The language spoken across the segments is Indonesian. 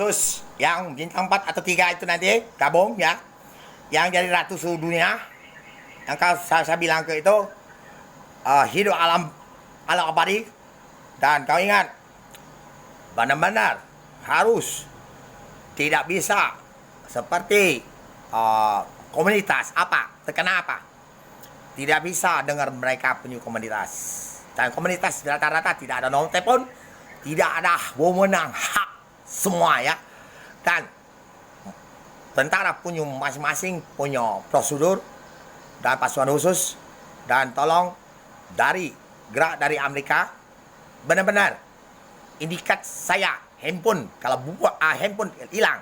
Terus yang bintang 4 atau 3 itu nanti gabung ya. Yang jadi ratu seluruh dunia. Yang saya bilang ke itu hidup alam abadi. Dan kau ingat, benar-benar harus tidak bisa seperti komunitas apa, terkena apa. Tidak bisa dengar mereka punya komunitas. Dan komunitas rata-rata tidak ada nomor telepon, tidak ada wewenang hak semua ya. Dan tentara punya masing-masing punya prosedur dan pasukan khusus. Dan tolong gerak dari Amerika, benar-benar indikat saya handphone, kalau buat handphone hilang,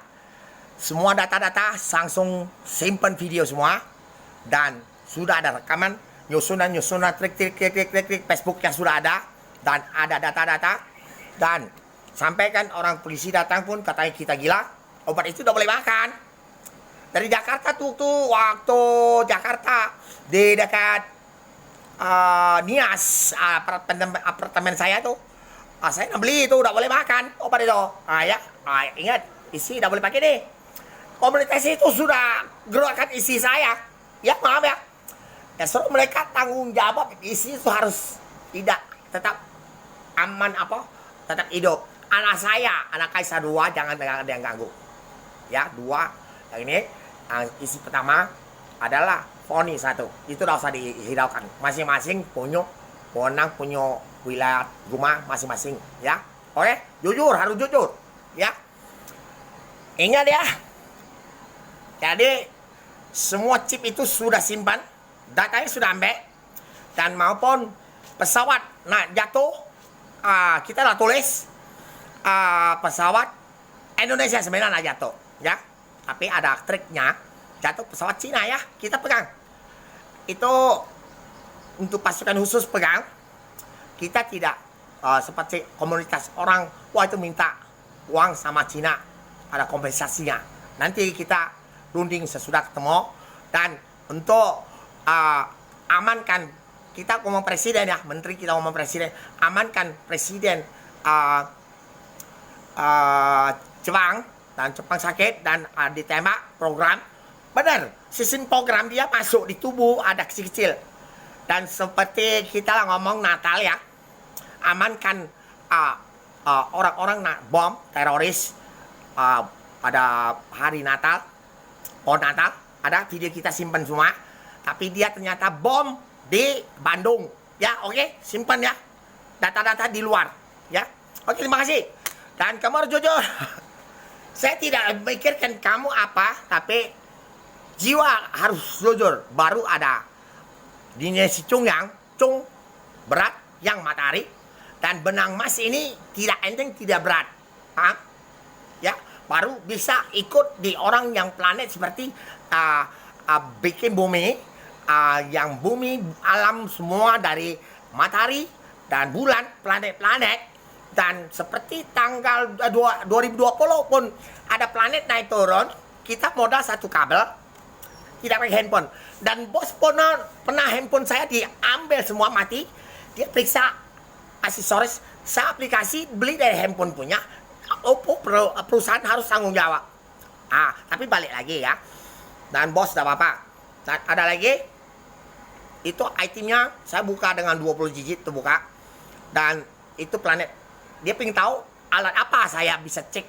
semua data-data langsung simpan video semua. Dan sudah ada rekaman nyusunan trik Facebook yang sudah ada, dan ada data-data. Dan sampaikan orang polisi datang pun katanya kita gila, obat itu udah boleh makan. Dari Jakarta tuh waktu Jakarta di dekat Nias, apartemen saya tuh, saya beli itu udah boleh makan obat itu. Ingat, isi udah boleh pakai deh. Komunitas itu sudah gerakan isi saya. Ya maaf ya. Ya suruh mereka tanggung jawab, isi itu harus tidak tetap aman tetap hidup. Anak saya, anak Kaisar 2, jangan ada yang ganggu. Ya, 2. Yang ini, isi pertama adalah Foni 1. Itu udah usah dihiraukan. Masing-masing punya wewenang, punya wilayah rumah masing-masing. Ya, oke? Jujur, harus jujur. Ya. Ingat ya. Jadi, semua chip itu sudah simpan. Datanya sudah ambil. Dan maupun pesawat jatuh, kita lah tulis pesawat Indonesia sebenarnya jatuh ya, tapi ada triknya. Jatuh pesawat Cina ya, kita pegang itu untuk pasukan khusus pegang. Kita tidak seperti komunitas orang, wah itu minta uang sama Cina, ada kompensasinya. Nanti kita runding sesudah ketemu. Dan untuk amankan, kita ngomong presiden ya, menteri kita ngomong presiden, amankan presiden Jepang, dan Jepang sakit dan ditembak program. Benar, sistem program dia masuk di tubuh ada kecil-kecil. Dan seperti kita lah ngomong Natal ya, amankan orang-orang bom teroris pada hari Natal, pohon Natal, ada video kita simpan semua. Tapi dia ternyata bom di Bandung ya, oke, simpan ya data-data di luar ya. Oke, terima kasih. Dan kamu harus jujur. Saya tidak memikirkan kamu apa, tapi jiwa harus jujur. Baru ada dinya si Cung berat yang matahari. Dan benang emas ini tidak enteng, tidak berat. Paham? Ya, baru bisa ikut di orang yang planet seperti bikin bumi, yang bumi alam semua dari matahari dan bulan, planet-planet. Dan seperti tanggal 2020 pun ada planet naik turun, kita modal satu kabel, tidak pakai handphone. Dan bos pernah handphone saya diambil semua, mati. Dia periksa aksesoris, saya aplikasi beli dari handphone punya. Oppo perusahaan harus tanggung jawab. Tapi balik lagi ya. Dan bos tidak apa-apa. Dan ada lagi, itu itemnya saya buka dengan 20 digit tuh buka. Dan itu planet. Dia pengen tahu alat apa saya bisa cek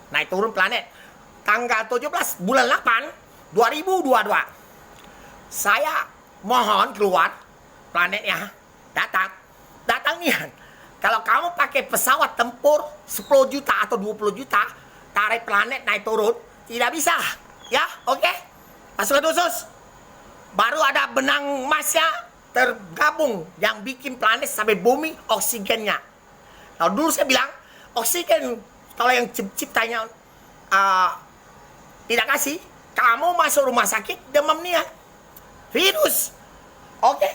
naik turun planet. Tanggal 17 bulan 8 2022. Saya mohon keluar planetnya. Datang nih. Kalau kamu pakai pesawat tempur 10 juta atau 20 juta tarik planet naik turun, tidak bisa. Ya, oke? Pasukan khusus. Baru ada benang emasnya tergabung yang bikin planet sampai bumi oksigennya. Kalau dulu saya bilang, oksigen kalau yang ciptanya tidak kasih, kamu masuk rumah sakit demam nih ya. Virus. Oke.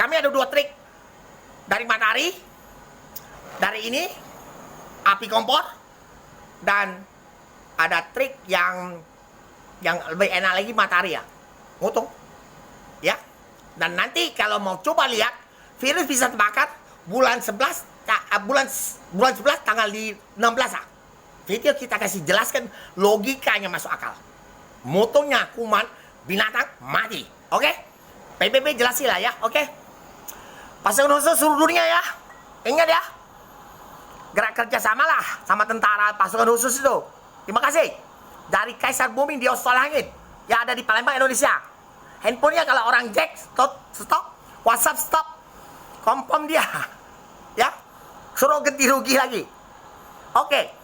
Kami ada 2 trik. Dari matahari, dari ini, api kompor, dan ada trik yang lebih enak lagi matahari ya. Ngutung. Ya. Dan nanti kalau mau coba lihat, virus bisa terbakar bulan 11 tanggal di 16 ah. video kita kasih jelaskan logikanya masuk akal. Motonya kuman, binatang mati. Oke? PBB jelasin lah ya, oke? Pasukan khusus seluruh dunia ya. Ingat ya. Gerak kerja samalah sama tentara pasukan khusus itu. Terima kasih. Dari Kaisar Bumi di Ostol Langit yang ada di Palembang, Indonesia. Handphonenya kalau orang jack, stop, WhatsApp stop, confirm dia. Ya. Suruh ganti rugi lagi. Oke.